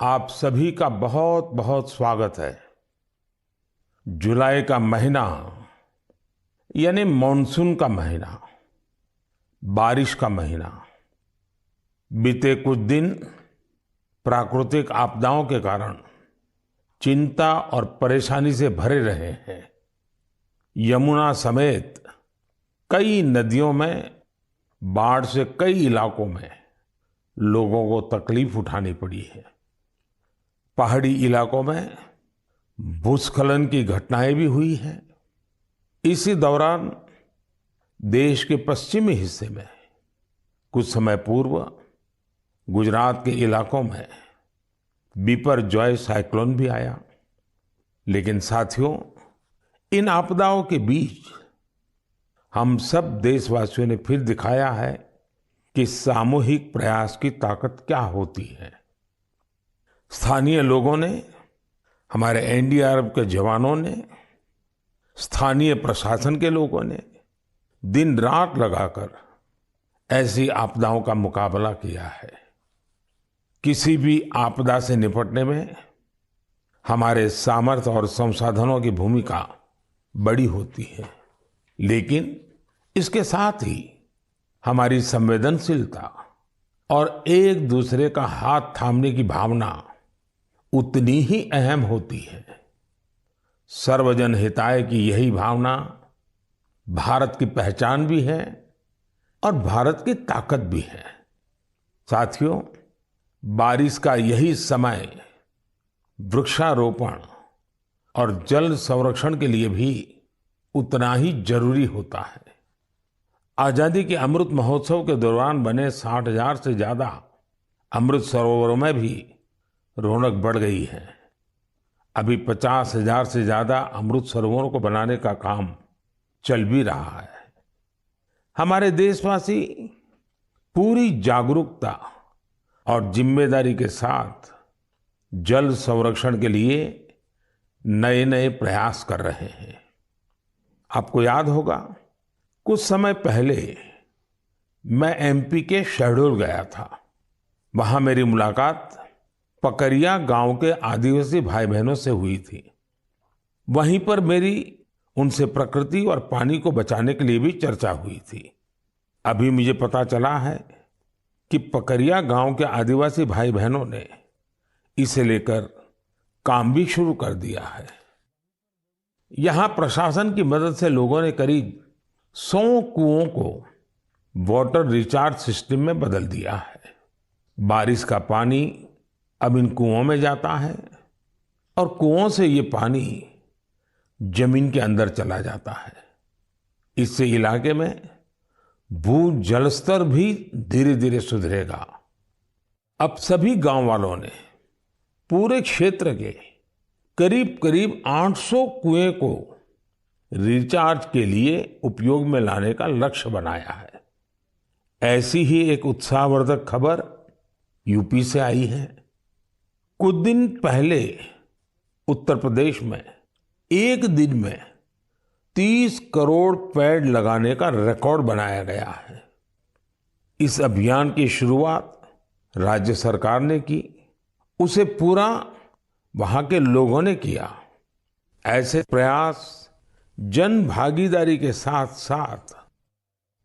आप सभी का बहुत बहुत स्वागत है। जुलाई का महीना यानी मॉनसून का महीना, बारिश का महीना। बीते कुछ दिन प्राकृतिक आपदाओं के कारण चिंता और परेशानी से भरे रहे हैं। यमुना समेत कई नदियों में बाढ़ से कई इलाकों में लोगों को तकलीफ उठानी पड़ी है। पहाड़ी इलाकों में भूस्खलन की घटनाएं भी हुई हैं। इसी दौरान देश के पश्चिमी हिस्से में कुछ समय पूर्व गुजरात के इलाकों में बिपरजॉय साइक्लोन भी आया। लेकिन साथियों, इन आपदाओं के बीच हम सब देशवासियों ने फिर दिखाया है कि सामूहिक प्रयास की ताकत क्या होती है। स्थानीय लोगों ने, हमारे एनडीआरएफ के जवानों ने, स्थानीय प्रशासन के लोगों ने दिन रात लगाकर ऐसी आपदाओं का मुकाबला किया है। किसी भी आपदा से निपटने में हमारे सामर्थ्य और संसाधनों की भूमिका बड़ी होती है, लेकिन इसके साथ ही हमारी संवेदनशीलता और एक दूसरे का हाथ थामने की भावना उतनी ही अहम होती है। सर्वजन हिताय की यही भावना भारत की पहचान भी है और भारत की ताकत भी है। साथियों, बारिश का यही समय वृक्षारोपण और जल संरक्षण के लिए भी उतना ही जरूरी होता है। आजादी के अमृत महोत्सव के दौरान बने 60,000 से ज्यादा अमृत सरोवरों में भी रौनक बढ़ गई है। अभी 50,000 से ज्यादा अमृत सरोवरों को बनाने का काम चल भी रहा है। हमारे देशवासी पूरी जागरूकता और जिम्मेदारी के साथ जल संरक्षण के लिए नए नए प्रयास कर रहे हैं। आपको याद होगा, कुछ समय पहले मैं एमपी के शहडोल गया था। वहां मेरी मुलाकात पकरिया गांव के आदिवासी भाई बहनों से हुई थी। वहीं पर मेरी उनसे प्रकृति और पानी को बचाने के लिए भी चर्चा हुई थी। अभी मुझे पता चला है कि पकरिया गांव के आदिवासी भाई बहनों ने इसे लेकर काम भी शुरू कर दिया है। यहां प्रशासन की मदद से लोगों ने करीब 100 कुओं को वाटर रिचार्ज सिस्टम में बदल दिया है। बारिश का पानी अब इन कुओं में जाता है और कुओं से ये पानी जमीन के अंदर चला जाता है। इससे इलाके में भू जल स्तर भी धीरे धीरे सुधरेगा। अब सभी गांव वालों ने पूरे क्षेत्र के करीब करीब 800 कुएं को रिचार्ज के लिए उपयोग में लाने का लक्ष्य बनाया है। ऐसी ही एक उत्साहवर्धक खबर यूपी से आई है। कुछ दिन पहले उत्तर प्रदेश में एक दिन में 30 करोड़ पेड़ लगाने का रिकॉर्ड बनाया गया है। इस अभियान की शुरुआत राज्य सरकार ने की, उसे पूरा वहां के लोगों ने किया। ऐसे प्रयास जन भागीदारी के साथ साथ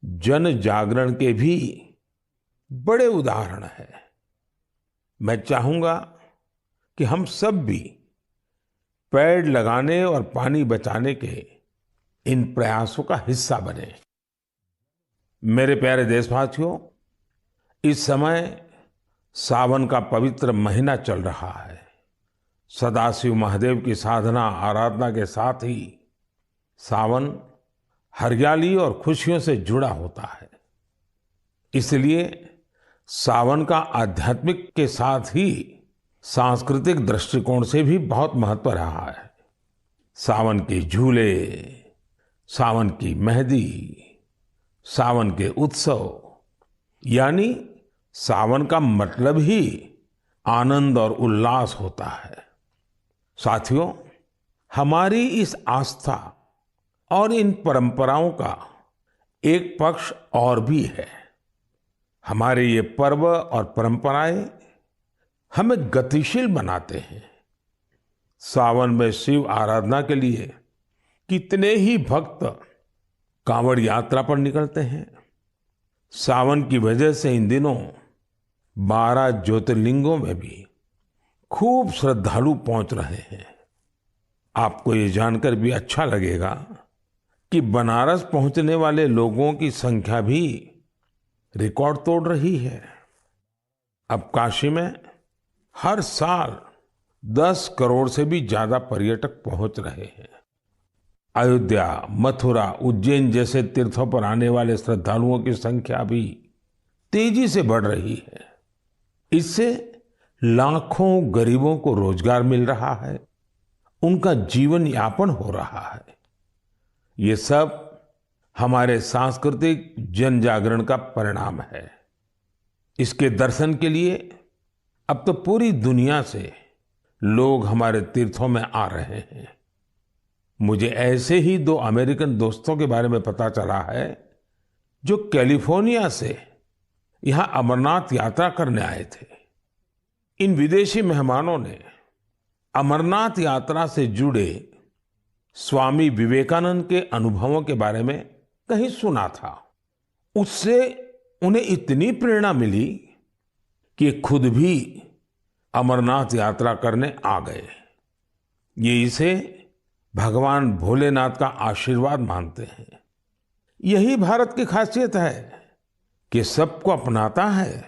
जन जागरण के भी बड़े उदाहरण हैं। मैं चाहूंगा कि हम सब भी पेड़ लगाने और पानी बचाने के इन प्रयासों का हिस्सा बने। मेरे प्यारे देशवासियों, इस समय सावन का पवित्र महीना चल रहा है। सदाशिव महादेव की साधना आराधना के साथ ही सावन हरियाली और खुशियों से जुड़ा होता है। इसलिए सावन का आध्यात्मिक के साथ ही सांस्कृतिक दृष्टिकोण से भी बहुत महत्व रहा है। सावन के झूले, सावन की मेहंदी, सावन के उत्सव, यानी सावन का मतलब ही आनंद और उल्लास होता है। साथियों, हमारी इस आस्था और इन परंपराओं का एक पक्ष और भी है। हमारे ये पर्व और परंपराएं हमें गतिशील बनाते हैं। सावन में शिव आराधना के लिए कितने ही भक्त कांवड़ यात्रा पर निकलते हैं। सावन की वजह से इन दिनों 12 ज्योतिर्लिंगों में भी खूब श्रद्धालु पहुंच रहे हैं। आपको ये जानकर भी अच्छा लगेगा कि बनारस पहुंचने वाले लोगों की संख्या भी रिकॉर्ड तोड़ रही है। अब काशी में हर साल 10 करोड़ से भी ज्यादा पर्यटक पहुंच रहे हैं। अयोध्या, मथुरा, उज्जैन जैसे तीर्थों पर आने वाले श्रद्धालुओं की संख्या भी तेजी से बढ़ रही है। इससे लाखों गरीबों को रोजगार मिल रहा है, उनका जीवन यापन हो रहा है। ये सब हमारे सांस्कृतिक जन जागरण का परिणाम है। इसके दर्शन के लिए अब तो पूरी दुनिया से लोग हमारे तीर्थों में आ रहे हैं। मुझे ऐसे ही 2 अमेरिकन दोस्तों के बारे में पता चला है जो कैलिफोर्निया से यहां अमरनाथ यात्रा करने आए थे। इन विदेशी मेहमानों ने अमरनाथ यात्रा से जुड़े स्वामी विवेकानंद के अनुभवों के बारे में कहीं सुना था। उससे उन्हें इतनी प्रेरणा मिली कि खुद भी अमरनाथ यात्रा करने आ गए। ये इसे भगवान भोलेनाथ का आशीर्वाद मानते हैं। यही भारत की खासियत है कि सबको अपनाता है,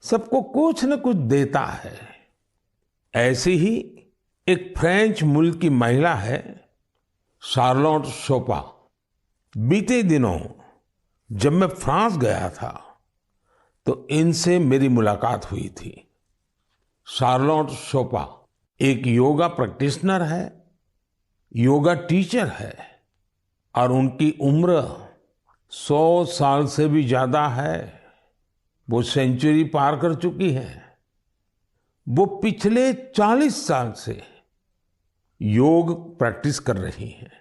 सबको कुछ न कुछ देता है। ऐसी ही एक फ्रेंच मूल की महिला है शार्लोट शोपा। बीते दिनों जब मैं फ्रांस गया था तो इनसे मेरी मुलाकात हुई थी। शार्लोट शोपा एक योगा प्रैक्टिशनर है, योगा टीचर है और उनकी उम्र 100 साल से भी ज्यादा है। वो सेंचुरी पार कर चुकी है। वो पिछले 40 साल से योग प्रैक्टिस कर रही हैं।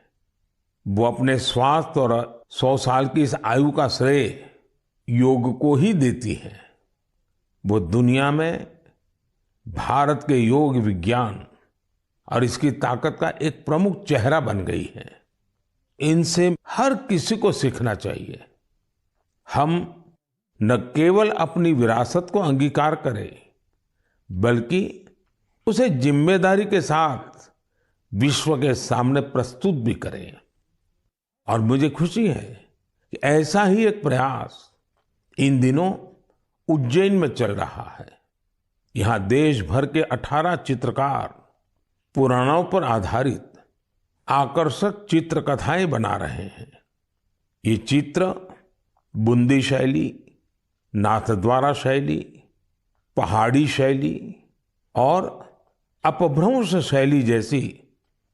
वो अपने स्वास्थ्य और 100 साल की इस आयु का श्रेय योग को ही देती हैं। वो दुनिया में भारत के योग विज्ञान और इसकी ताकत का एक प्रमुख चेहरा बन गई है। इनसे हर किसी को सीखना चाहिए। हम न केवल अपनी विरासत को अंगीकार करें बल्कि उसे जिम्मेदारी के साथ विश्व के सामने प्रस्तुत भी करें। और मुझे खुशी है कि ऐसा ही एक प्रयास इन दिनों उज्जैन में चल रहा है। यहाँ देश भर के 18 चित्रकार पुराणों पर आधारित आकर्षक चित्रकथाएं बना रहे हैं। ये चित्र बूंदी शैली, नाथद्वारा शैली, पहाड़ी शैली और अपभ्रंश शैली जैसी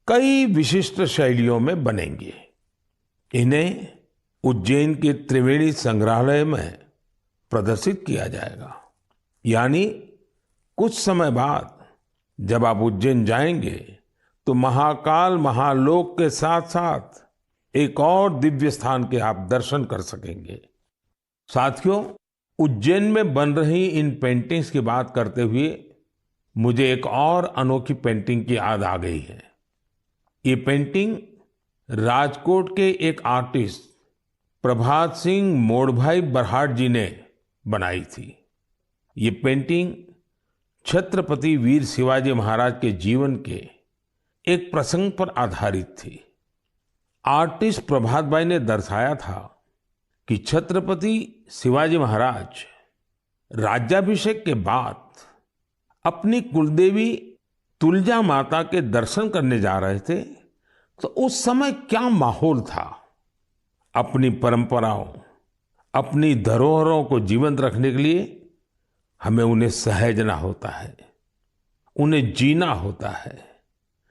कई विशिष्ट शैलियों में बनेंगे। इन्हें उज्जैन के त्रिवेणी संग्रहालय में प्रदर्शित किया जाएगा। यानी कुछ समय बाद जब आप उज्जैन जाएंगे तो महाकाल महालोक के साथ साथ एक और दिव्य स्थान के आप दर्शन कर सकेंगे। साथियों, उज्जैन में बन रही इन पेंटिंग्स की बात करते हुए मुझे एक और अनोखी पेंटिंग की याद आ गई है। ये पेंटिंग राजकोट के एक आर्टिस्ट प्रभात सिंह मोडभाई बरहाट जी ने बनाई थी। ये पेंटिंग छत्रपति वीर शिवाजी महाराज के जीवन के एक प्रसंग पर आधारित थी। आर्टिस्ट प्रभात भाई ने दर्शाया था कि छत्रपति शिवाजी महाराज राज्याभिषेक के बाद अपनी कुलदेवी तुलजा माता के दर्शन करने जा रहे थे तो उस समय क्या माहौल था। अपनी परंपराओं, अपनी धरोहरों को जीवंत रखने के लिए हमें उन्हें सहेजना होता है, उन्हें जीना होता है,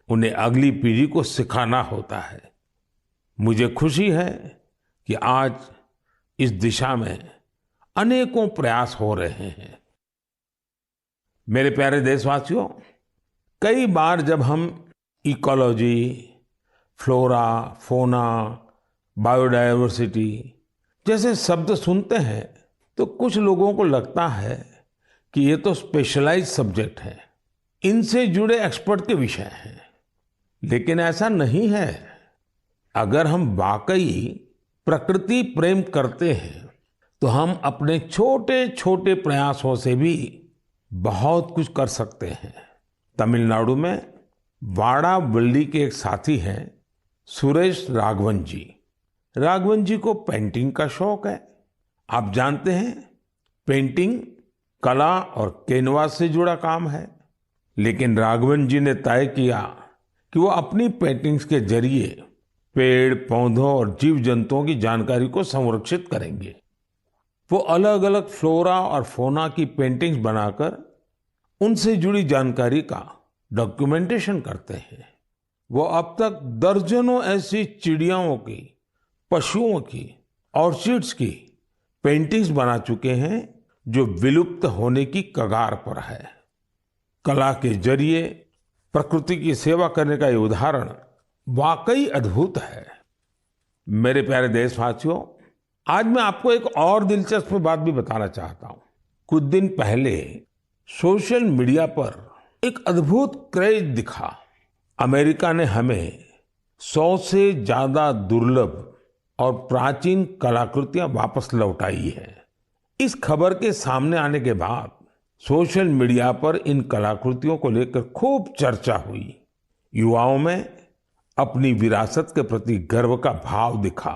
उन्हें अगली पीढ़ी को सिखाना होता है। मुझे खुशी है कि आज इस दिशा में अनेकों प्रयास हो रहे हैं। मेरे प्यारे देशवासियों, कई बार जब हम इकोलॉजी, फ्लोरा, फोना, बायोडायवर्सिटी जैसे शब्द सुनते हैं तो कुछ लोगों को लगता है कि ये तो स्पेशलाइज्ड सब्जेक्ट है, इनसे जुड़े एक्सपर्ट के विषय हैं। लेकिन ऐसा नहीं है। अगर हम वाकई प्रकृति प्रेम करते हैं तो हम अपने छोटे छोटे प्रयासों से भी बहुत कुछ कर सकते हैं। तमिलनाडु में वाड़ावल्ली के एक साथी हैं सुरेश राघवन जी। राघवन जी को पेंटिंग का शौक है। आप जानते हैं, पेंटिंग कला और कैनवास से जुड़ा काम है। लेकिन राघवन जी ने तय किया कि वो अपनी पेंटिंग्स के जरिए पेड़ पौधों और जीव जंतुओं की जानकारी को संरक्षित करेंगे। वो अलग अलग फ्लोरा और फौना की पेंटिंग्स बनाकर उनसे जुड़ी जानकारी का डॉक्यूमेंटेशन करते हैं। वो अब तक दर्जनों ऐसी चिड़ियाओं की, पशुओं की, ऑर्चिड्स की पेंटिंग्स बना चुके हैं जो विलुप्त होने की कगार पर है। कला के जरिए प्रकृति की सेवा करने का ये उदाहरण वाकई अद्भुत है। मेरे प्यारे देशवासियों, आज मैं आपको एक और दिलचस्प बात भी बताना चाहता हूं। कुछ दिन पहले सोशल मीडिया पर एक अद्भुत क्रेज दिखा। अमेरिका ने हमें 100 से ज्यादा दुर्लभ और प्राचीन कलाकृतियां वापस लौटाई है। इस खबर के सामने आने के बाद सोशल मीडिया पर इन कलाकृतियों को लेकर खूब चर्चा हुई। युवाओं में अपनी विरासत के प्रति गर्व का भाव दिखा।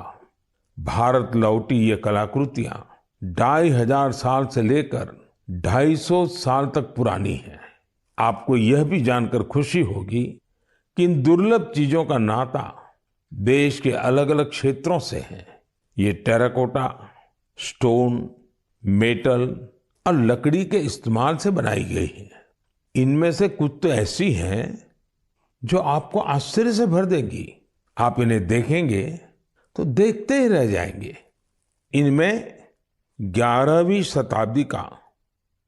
भारत लौटी ये कलाकृतियां 2500 साल से लेकर 250 साल तक पुरानी हैं। आपको यह भी जानकर खुशी होगी कि इन दुर्लभ चीजों का नाता देश के अलग अलग क्षेत्रों से है। ये टेराकोटा, स्टोन, मेटल और लकड़ी के इस्तेमाल से बनाई गई है। इनमें से कुछ तो ऐसी हैं जो आपको आश्चर्य से भर देंगी। आप इन्हें देखेंगे तो देखते ही रह जाएंगे। इनमें 11वीं शताब्दी का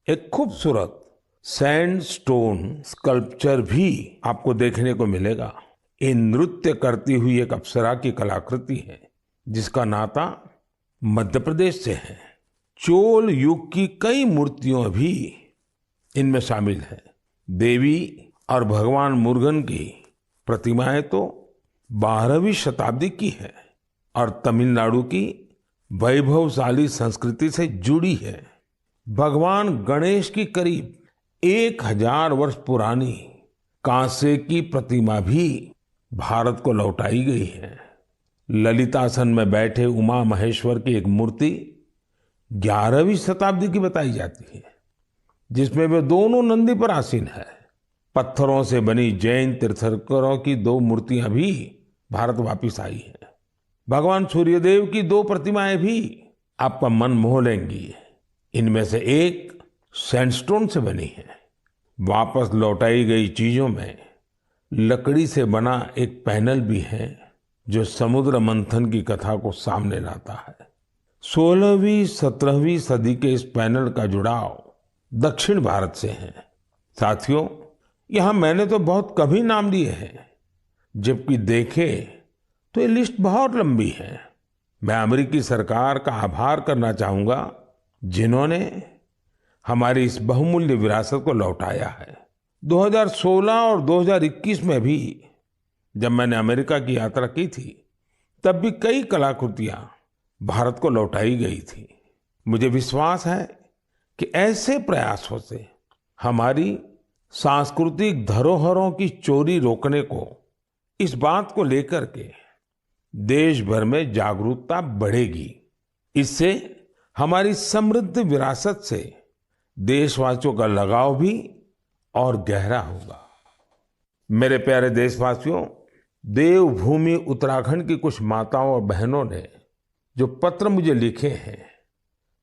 एक खूबसूरत सैंडस्टोन स्कल्पचर भी आपको देखने को मिलेगा। ये नृत्य करती हुई एक अप्सरा की कलाकृति है जिसका नाता मध्य प्रदेश से है। चोल युग की कई मूर्तियां भी इनमें शामिल है। देवी और भगवान मुरुगन की प्रतिमाएं तो 12वीं शताब्दी की है और तमिलनाडु की वैभवशाली संस्कृति से जुड़ी है। भगवान गणेश की करीब 1000 वर्ष पुरानी कांसे की प्रतिमा भी भारत को लौटाई गई है। ललितासन में बैठे उमा महेश्वर की एक मूर्ति 11वीं शताब्दी की बताई जाती है, जिसमें वे दोनों नंदी पर आसीन है। पत्थरों से बनी जैन तीर्थंकरों की 2 मूर्तियां भी भारत वापिस आई हैं। भगवान सूर्यदेव की 2 प्रतिमाएं भी आपका मन मोह लेंगी। इनमें से एक सैंडस्टोन से बनी है। वापस लौटाई गई चीजों में लकड़ी से बना एक पैनल भी है जो समुद्र मंथन की कथा को सामने लाता है। 16वीं 17वीं सदी के इस पैनल का जुड़ाव दक्षिण भारत से है। साथियों, यहां मैंने तो बहुत कम ही नाम लिए हैं, जबकि देखें तो ये लिस्ट बहुत लंबी है। मैं अमेरिकी सरकार का आभार करना चाहूंगा जिन्होंने हमारी इस बहुमूल्य विरासत को लौटाया है। 2016 और 2021 में भी जब मैंने अमेरिका की यात्रा की थी, तब भी कई कलाकृतियां भारत को लौटाई गई थी। मुझे विश्वास है कि ऐसे प्रयासों से हमारी सांस्कृतिक धरोहरों की चोरी रोकने को, इस बात को लेकर के देश भर में जागरूकता बढ़ेगी। इससे हमारी समृद्ध विरासत से देशवासियों का लगाव भी और गहरा होगा। मेरे प्यारे देशवासियों, देवभूमि उत्तराखंड की कुछ माताओं और बहनों ने जो पत्र मुझे लिखे हैं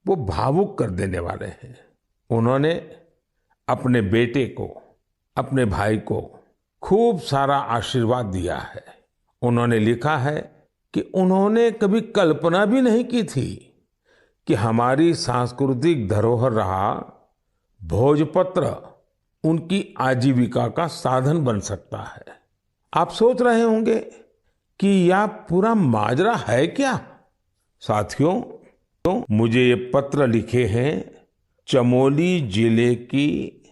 वो भावुक कर देने वाले हैं। उन्होंने अपने बेटे को, अपने भाई को खूब सारा आशीर्वाद दिया है। उन्होंने लिखा है कि उन्होंने कभी कल्पना भी नहीं की थी कि हमारी सांस्कृतिक धरोहर रहा भोजपत्र उनकी आजीविका का साधन बन सकता है। आप सोच रहे होंगे कि यह पूरा माजरा है क्या? साथियों, तो मुझे ये पत्र लिखे हैं चमोली जिले की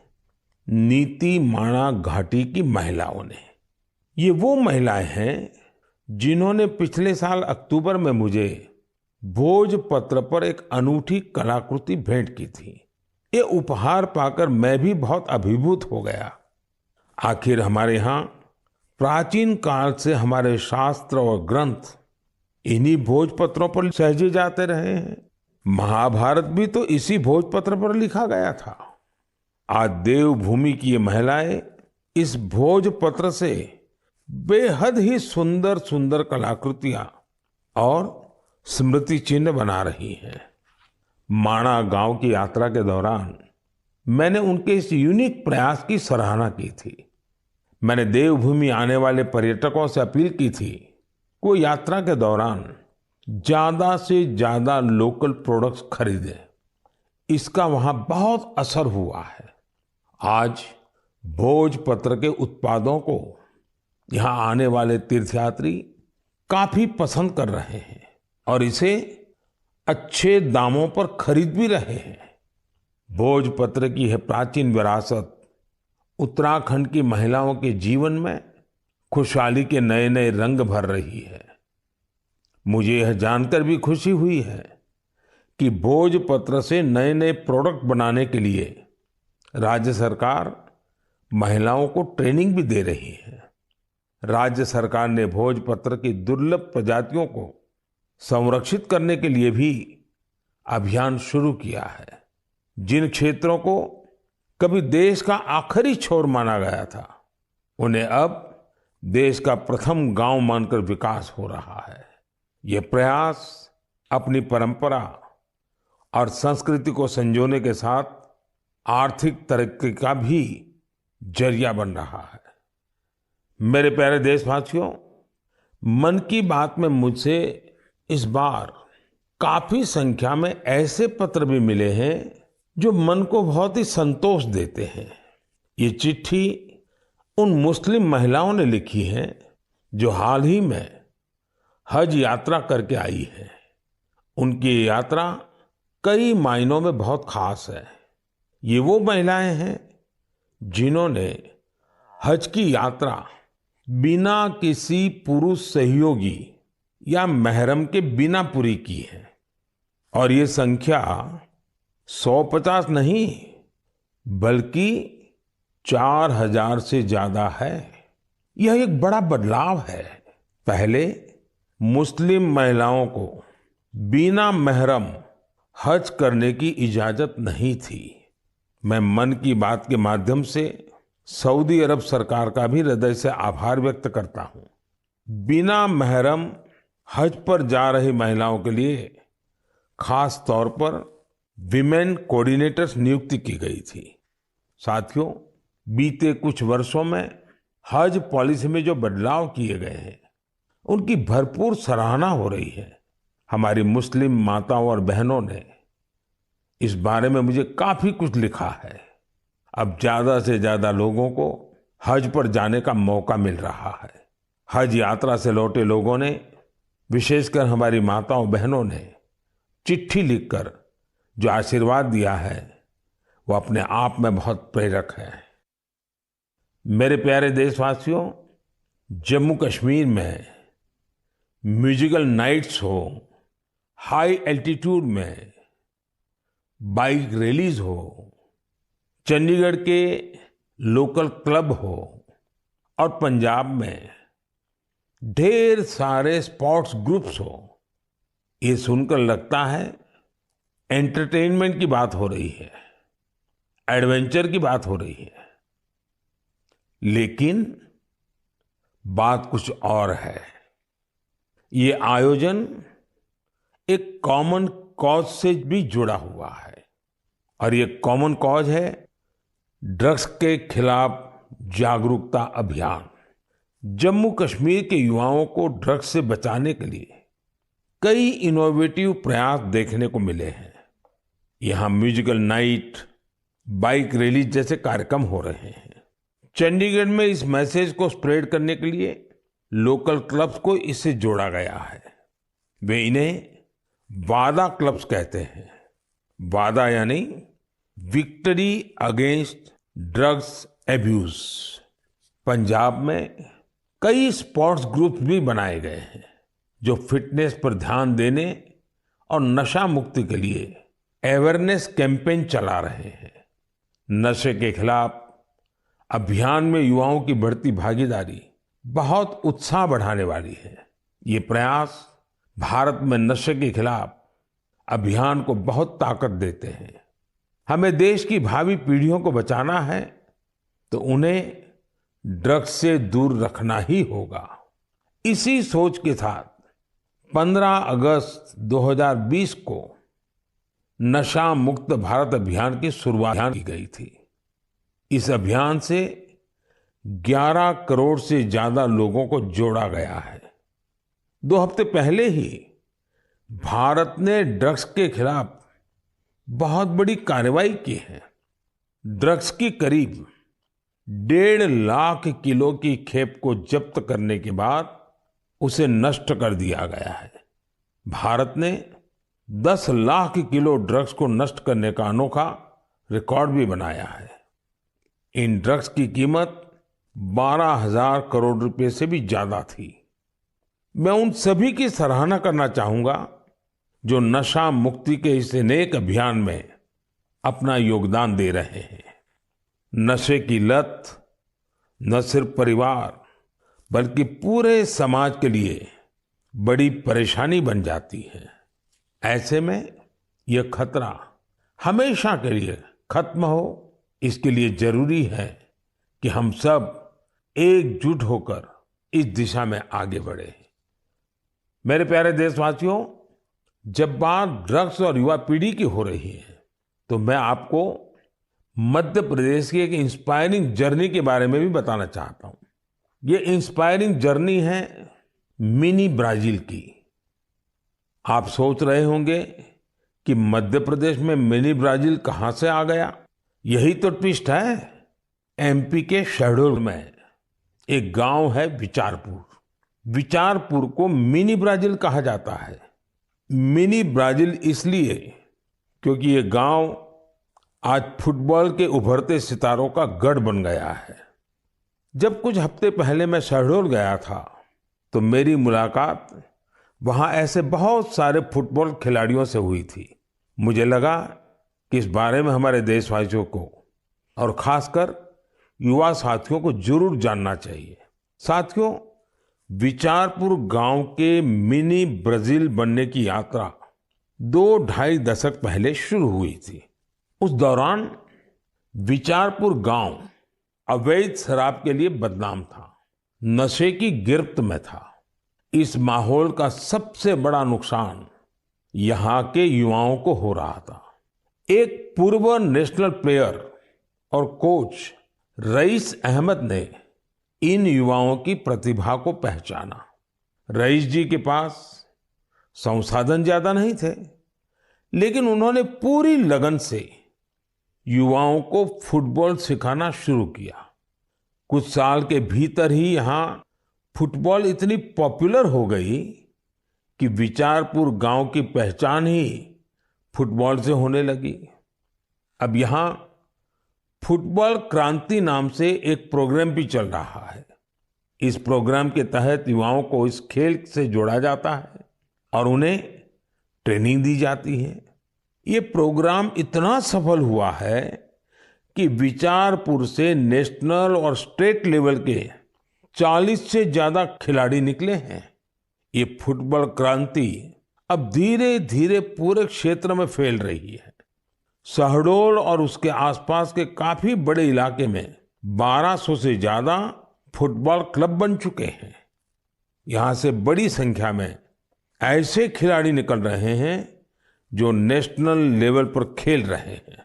नीति माणा घाटी की महिलाओं ने। ये वो महिलाएं हैं जिन्होंने पिछले साल अक्टूबर में मुझे भोजपत्र पर एक अनूठी कलाकृति भेंट की थी। ये उपहार पाकर मैं भी बहुत अभिभूत हो गया। आखिर हमारे यहाँ प्राचीन काल से हमारे शास्त्र और ग्रंथ इन्हीं भोजपत्रों पर सहेजे जाते रहे हैं। महाभारत भी तो इसी भोजपत्र पर लिखा गया था। आज देवभूमि की ये महिलाएं इस भोजपत्र से बेहद ही सुंदर सुंदर कलाकृतियां और स्मृति चिन्ह बना रही हैं। माणा गांव की यात्रा के दौरान मैंने उनके इस यूनिक प्रयास की सराहना की थी। मैंने देवभूमि आने वाले पर्यटकों से अपील की थी कि वो यात्रा के दौरान ज्यादा से ज्यादा लोकल प्रोडक्ट्स खरीदें। इसका वहां बहुत असर हुआ है। आज भोजपत्र के उत्पादों को यहाँ आने वाले तीर्थयात्री काफी पसंद कर रहे हैं और इसे अच्छे दामों पर खरीद भी रहे हैं। भोजपत्र की यह प्राचीन विरासत उत्तराखंड की महिलाओं के जीवन में खुशहाली के नए नए रंग भर रही है। मुझे यह जानकर भी खुशी हुई है कि भोजपत्र से नए नए प्रोडक्ट बनाने के लिए राज्य सरकार महिलाओं को ट्रेनिंग भी दे रही है। राज्य सरकार ने भोजपत्र की दुर्लभ प्रजातियों को संरक्षित करने के लिए भी अभियान शुरू किया है। जिन क्षेत्रों को कभी देश का आखिरी छोर माना गया था, उन्हें अब देश का प्रथम गांव मानकर विकास हो रहा है। ये प्रयास अपनी परंपरा और संस्कृति को संजोने के साथ आर्थिक तरक्की का भी जरिया बन रहा है। मेरे प्यारे देशवासियों, मन की बात में मुझसे इस बार काफी संख्या में ऐसे पत्र भी मिले हैं जो मन को बहुत ही संतोष देते हैं। ये चिट्ठी उन मुस्लिम महिलाओं ने लिखी है जो हाल ही में हज यात्रा करके आई है। उनकी ये यात्रा कई मायनों में बहुत खास है। ये वो महिलाएं हैं जिन्होंने हज की यात्रा बिना किसी पुरुष सहयोगी या महरम के बिना पूरी की है और ये संख्या 150 नहीं बल्कि 4000 से ज्यादा है। यह एक बड़ा बदलाव है। पहले मुस्लिम महिलाओं को बिना महरम हज करने की इजाजत नहीं थी। मैं मन की बात के माध्यम से सऊदी अरब सरकार का भी हृदय से आभार व्यक्त करता हूं। बिना महरम हज पर जा रही महिलाओं के लिए खास तौर पर विमेन कोऑर्डिनेटर्स नियुक्ति की गई थी। साथियों, बीते कुछ वर्षों में हज पॉलिसी में जो बदलाव किए गए हैं, उनकी भरपूर सराहना हो रही है। हमारी मुस्लिम माताओं और बहनों ने इस बारे में मुझे काफी कुछ लिखा है। अब ज्यादा से ज्यादा लोगों को हज पर जाने का मौका मिल रहा है। हज यात्रा से लौटे लोगों ने, विशेषकर हमारी माताओं बहनों ने चिट्ठी लिखकर जो आशीर्वाद दिया है, वो अपने आप में बहुत प्रेरक है। मेरे प्यारे देशवासियों, जम्मू कश्मीर में म्यूजिकल नाइट्स हो, हाई एल्टीट्यूड में बाइक रैलीज हो, चंडीगढ़ के लोकल क्लब हो और पंजाब में ढेर सारे स्पोर्ट्स ग्रुप्स हो, ये सुनकर लगता है एंटरटेनमेंट की बात हो रही है, एडवेंचर की बात हो रही है। लेकिन बात कुछ और है। ये आयोजन एक कॉमन कॉज से भी जुड़ा हुआ है और ये कॉमन कॉज है ड्रग्स के खिलाफ जागरूकता अभियान। जम्मू कश्मीर के युवाओं को ड्रग्स से बचाने के लिए कई इनोवेटिव प्रयास देखने को मिले हैं। यहाँ म्यूजिकल नाइट, बाइक रैली जैसे कार्यक्रम हो रहे हैं। चंडीगढ़ में इस मैसेज को स्प्रेड करने के लिए लोकल क्लब्स को इससे जोड़ा गया है। वे इन्हें वादा क्लब्स कहते हैं। वादा यानी victory against drugs abuse. Punjab में कई स्पोर्ट्स ग्रुप्स भी बनाए गए हैं जो फिटनेस पर ध्यान देने और नशा मुक्ति के लिए अवेयरनेस कैंपेन चला रहे हैं। नशे के खिलाफ अभियान में युवाओं की बढ़ती भागीदारी बहुत उत्साह बढ़ाने वाली है। ये प्रयास भारत में नशे के खिलाफ अभियान को बहुत ताकत देते हैं। हमें देश की भावी पीढ़ियों को बचाना है तो उन्हें ड्रग्स से दूर रखना ही होगा। इसी सोच के साथ 15 अगस्त 2020 को नशा मुक्त भारत अभियान की शुरुआत की गई थी। इस अभियान से 11 करोड़ से ज्यादा लोगों को जोड़ा गया है। 2 हफ्ते पहले ही भारत ने ड्रग्स के खिलाफ बहुत बड़ी कार्रवाई की है। ड्रग्स की करीब 1.5 लाख किलो की खेप को जब्त करने के बाद उसे नष्ट कर दिया गया है। भारत ने 10 लाख किलो ड्रग्स को नष्ट करने का अनोखा रिकॉर्ड भी बनाया है। इन ड्रग्स की कीमत 12,000 करोड़ रुपए से भी ज्यादा थी। मैं उन सभी की सराहना करना चाहूंगा जो नशा मुक्ति के इस नेक अभियान में अपना योगदान दे रहे हैं। नशे की लत न सिर्फ परिवार बल्कि पूरे समाज के लिए बड़ी परेशानी बन जाती है। ऐसे में यह खतरा हमेशा के लिए खत्म हो, इसके लिए जरूरी है कि हम सब एकजुट होकर इस दिशा में आगे बढ़े। मेरे प्यारे देशवासियों, जब बात ड्रग्स और युवा पीढ़ी की हो रही है तो मैं आपको मध्य प्रदेश की एक इंस्पायरिंग जर्नी के बारे में भी बताना चाहता हूं। ये इंस्पायरिंग जर्नी है मिनी ब्राजील की। आप सोच रहे होंगे कि मध्य प्रदेश में मिनी ब्राजील कहां से आ गया। यही तो ट्विस्ट है। एमपी के शहडोल में एक गांव है विचारपुर। विचारपुर को मिनी ब्राजील कहा जाता है। मिनी ब्राजील इसलिए क्योंकि ये गांव आज फुटबॉल के उभरते सितारों का गढ़ बन गया है। जब कुछ हफ्ते पहले मैं शहडोल गया था तो मेरी मुलाकात वहां ऐसे बहुत सारे फुटबॉल खिलाड़ियों से हुई थी। मुझे लगा कि इस बारे में हमारे देशवासियों को और खासकर युवा साथियों को जरूर जानना चाहिए। साथियों, विचारपुर गांव के मिनी ब्राजील बनने की यात्रा 2-2.5 दशक पहले शुरू हुई थी। उस दौरान विचारपुर गांव अवैध शराब के लिए बदनाम था, नशे की गिरफ्त में था। इस माहौल का सबसे बड़ा नुकसान यहाँ के युवाओं को हो रहा था। एक पूर्व नेशनल प्लेयर और कोच रईस अहमद ने इन युवाओं की प्रतिभा को पहचाना। रईस जी के पास संसाधन ज्यादा नहीं थे, लेकिन उन्होंने पूरी लगन से युवाओं को फुटबॉल सिखाना शुरू किया। कुछ साल के भीतर ही यहाँ फुटबॉल इतनी पॉपुलर हो गई कि विचारपुर गांव की पहचान ही फुटबॉल से होने लगी। अब यहाँ फुटबॉल क्रांति नाम से एक प्रोग्राम भी चल रहा है। इस प्रोग्राम के तहत युवाओं को इस खेल से जोड़ा जाता है और उन्हें ट्रेनिंग दी जाती है। ये प्रोग्राम इतना सफल हुआ है कि विचारपुर से नेशनल और स्टेट लेवल के 40 से ज्यादा खिलाड़ी निकले हैं। ये फुटबॉल क्रांति अब धीरे धीरे पूरे क्षेत्र में फैल रही है। शहडोल और उसके आसपास के काफी बड़े इलाके में 1200 से ज्यादा फुटबॉल क्लब बन चुके हैं। यहां से बड़ी संख्या में ऐसे खिलाड़ी निकल रहे हैं जो नेशनल लेवल पर खेल रहे हैं।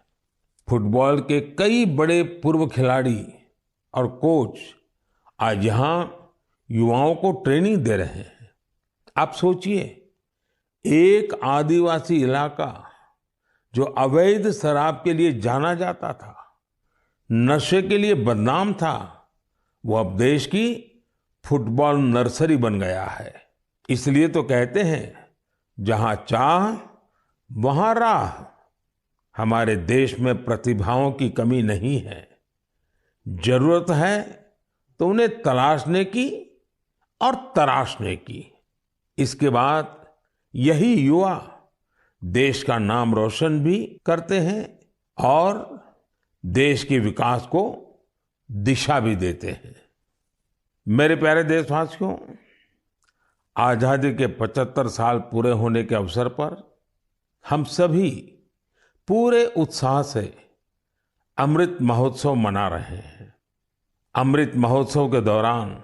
फुटबॉल के कई बड़े पूर्व खिलाड़ी और कोच आज यहां युवाओं को ट्रेनिंग दे रहे हैं। आप सोचिए, एक आदिवासी इलाका जो अवैध शराब के लिए जाना जाता था, नशे के लिए बदनाम था, वो अब देश की फुटबॉल नर्सरी बन गया है। इसलिए तो कहते हैं, जहां चाह वहां राह। हमारे देश में प्रतिभाओं की कमी नहीं है। जरूरत है तो उन्हें तलाशने की और तराशने की। इसके बाद यही युवा देश का नाम रोशन भी करते हैं और देश के विकास को दिशा भी देते हैं। मेरे प्यारे देशवासियों, आजादी के 75 साल पूरे होने के अवसर पर हम सभी पूरे उत्साह से अमृत महोत्सव मना रहे हैं। अमृत महोत्सव के दौरान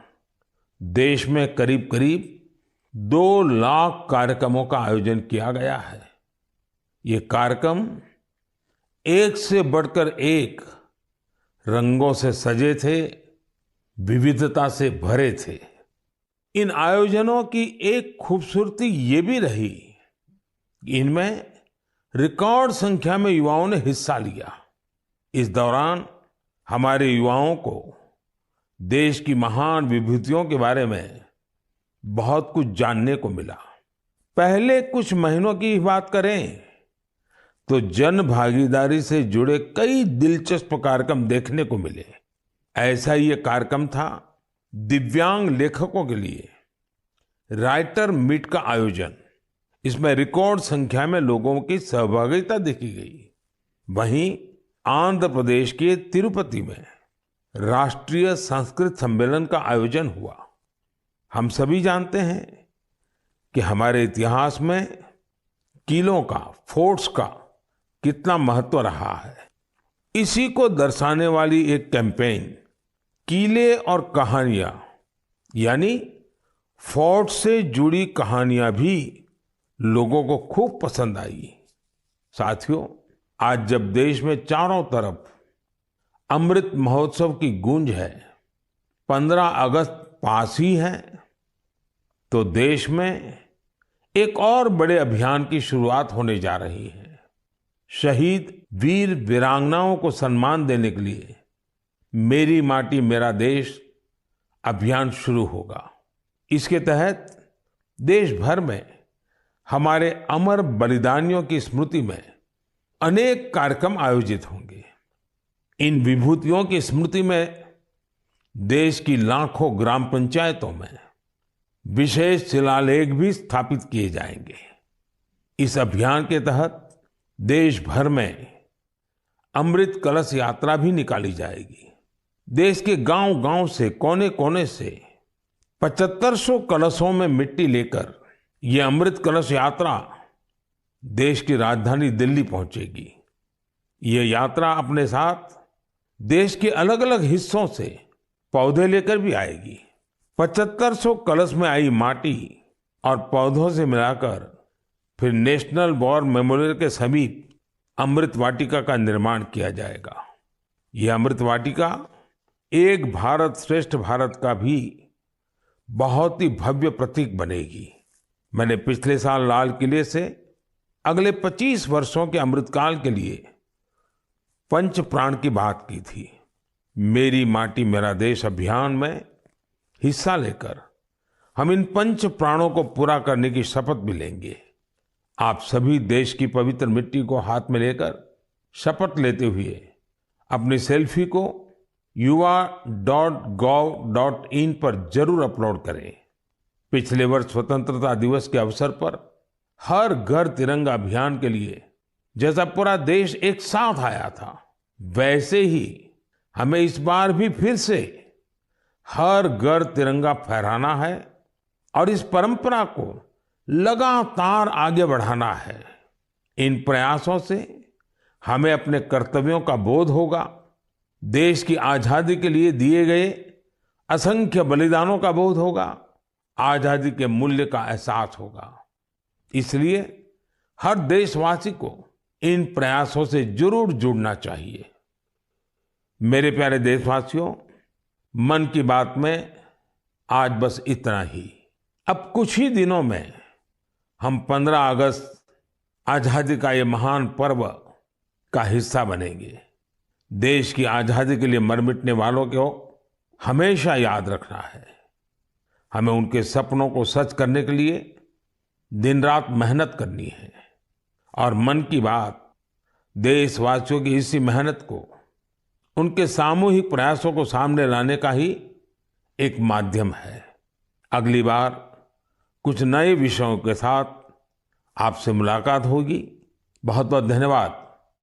देश में करीब करीब 2 लाख कार्यक्रमों का आयोजन किया गया है। ये कार्यक्रम एक से बढ़कर एक रंगों से सजे थे, विविधता से भरे थे। इन आयोजनों की एक खूबसूरती ये भी रही कि इनमें रिकॉर्ड संख्या में युवाओं ने हिस्सा लिया। इस दौरान हमारे युवाओं को देश की महान विभूतियों के बारे में बहुत कुछ जानने को मिला। पहले कुछ महीनों की बात करें तो जन भागीदारी से जुड़े कई दिलचस्प कार्यक्रम देखने को मिले। ऐसा ही एक कार्यक्रम था दिव्यांग लेखकों के लिए राइटर मीट का आयोजन। इसमें रिकॉर्ड संख्या में लोगों की सहभागिता देखी गई। वहीं आंध्र प्रदेश के तिरुपति में राष्ट्रीय संस्कृत सम्मेलन का आयोजन हुआ। हम सभी जानते हैं कि हमारे इतिहास में किलों का, फोर्ट्स का कितना महत्व रहा है। इसी को दर्शाने वाली एक कैंपेन किले और कहानियां यानी फोर्ट से जुड़ी कहानियां भी लोगों को खूब पसंद आई। साथियों, आज जब देश में चारों तरफ अमृत महोत्सव की गूंज है, 15 अगस्त पास ही है, तो देश में एक और बड़े अभियान की शुरुआत होने जा रही है। शहीद वीर वीरांगनाओं को सम्मान देने के लिए मेरी माटी मेरा देश अभियान शुरू होगा। इसके तहत देश भर में हमारे अमर बलिदानियों की स्मृति में अनेक कार्यक्रम आयोजित होंगे। इन विभूतियों की स्मृति में देश की लाखों ग्राम पंचायतों में विशेष शिलालेख भी स्थापित किए जाएंगे। इस अभियान के तहत देश भर में अमृत कलश यात्रा भी निकाली जाएगी। देश के गांव-गांव से, कोने-कोने से 7500 कलशों में मिट्टी लेकर ये अमृत कलश यात्रा देश की राजधानी दिल्ली पहुंचेगी। ये यात्रा अपने साथ देश के अलग-अलग हिस्सों से पौधे लेकर भी आएगी। 7500 कलश में आई माटी और पौधों से मिलाकर फिर नेशनल वॉर मेमोरियल के समीप अमृत वाटिका का निर्माण किया जाएगा। ये अमृत वाटिका एक भारत श्रेष्ठ भारत का भी बहुत ही भव्य प्रतीक बनेगी। मैंने पिछले साल लाल किले से अगले 25 वर्षों के अमृतकाल के लिए पंच प्राण की बात की थी। मेरी माटी मेरा देश अभियान में हिस्सा लेकर हम इन पंच प्राणों को पूरा करने की शपथ भी लेंगे। आप सभी देश की पवित्र मिट्टी को हाथ में लेकर शपथ लेते हुए अपनी सेल्फी को yuva.gov.in पर जरूर अपलोड करें। पिछले वर्ष स्वतंत्रता दिवस के अवसर पर हर घर तिरंगा अभियान के लिए जैसा पूरा देश एक साथ आया था, वैसे ही हमें इस बार भी फिर से हर घर तिरंगा फहराना है और इस परंपरा को लगातार आगे बढ़ाना है। इन प्रयासों से हमें अपने कर्तव्यों का बोध होगा, देश की आजादी के लिए दिए गए असंख्य बलिदानों का बोध होगा, आजादी के मूल्य का एहसास होगा। इसलिए हर देशवासी को इन प्रयासों से जरूर जुड़ना चाहिए। मेरे प्यारे देशवासियों, मन की बात में आज बस इतना ही। अब कुछ ही दिनों में हम 15 अगस्त आजादी का ये महान पर्व का हिस्सा बनेंगे। देश की आजादी के लिए मर मिटने वालों को हमेशा याद रखना है। हमें उनके सपनों को सच करने के लिए दिन रात मेहनत करनी है। और मन की बात देशवासियों की इसी मेहनत को, उनके सामूहिक प्रयासों को सामने लाने का ही एक माध्यम है। अगली बार कुछ नए विषयों के साथ आपसे मुलाकात होगी। बहुत बहुत धन्यवाद।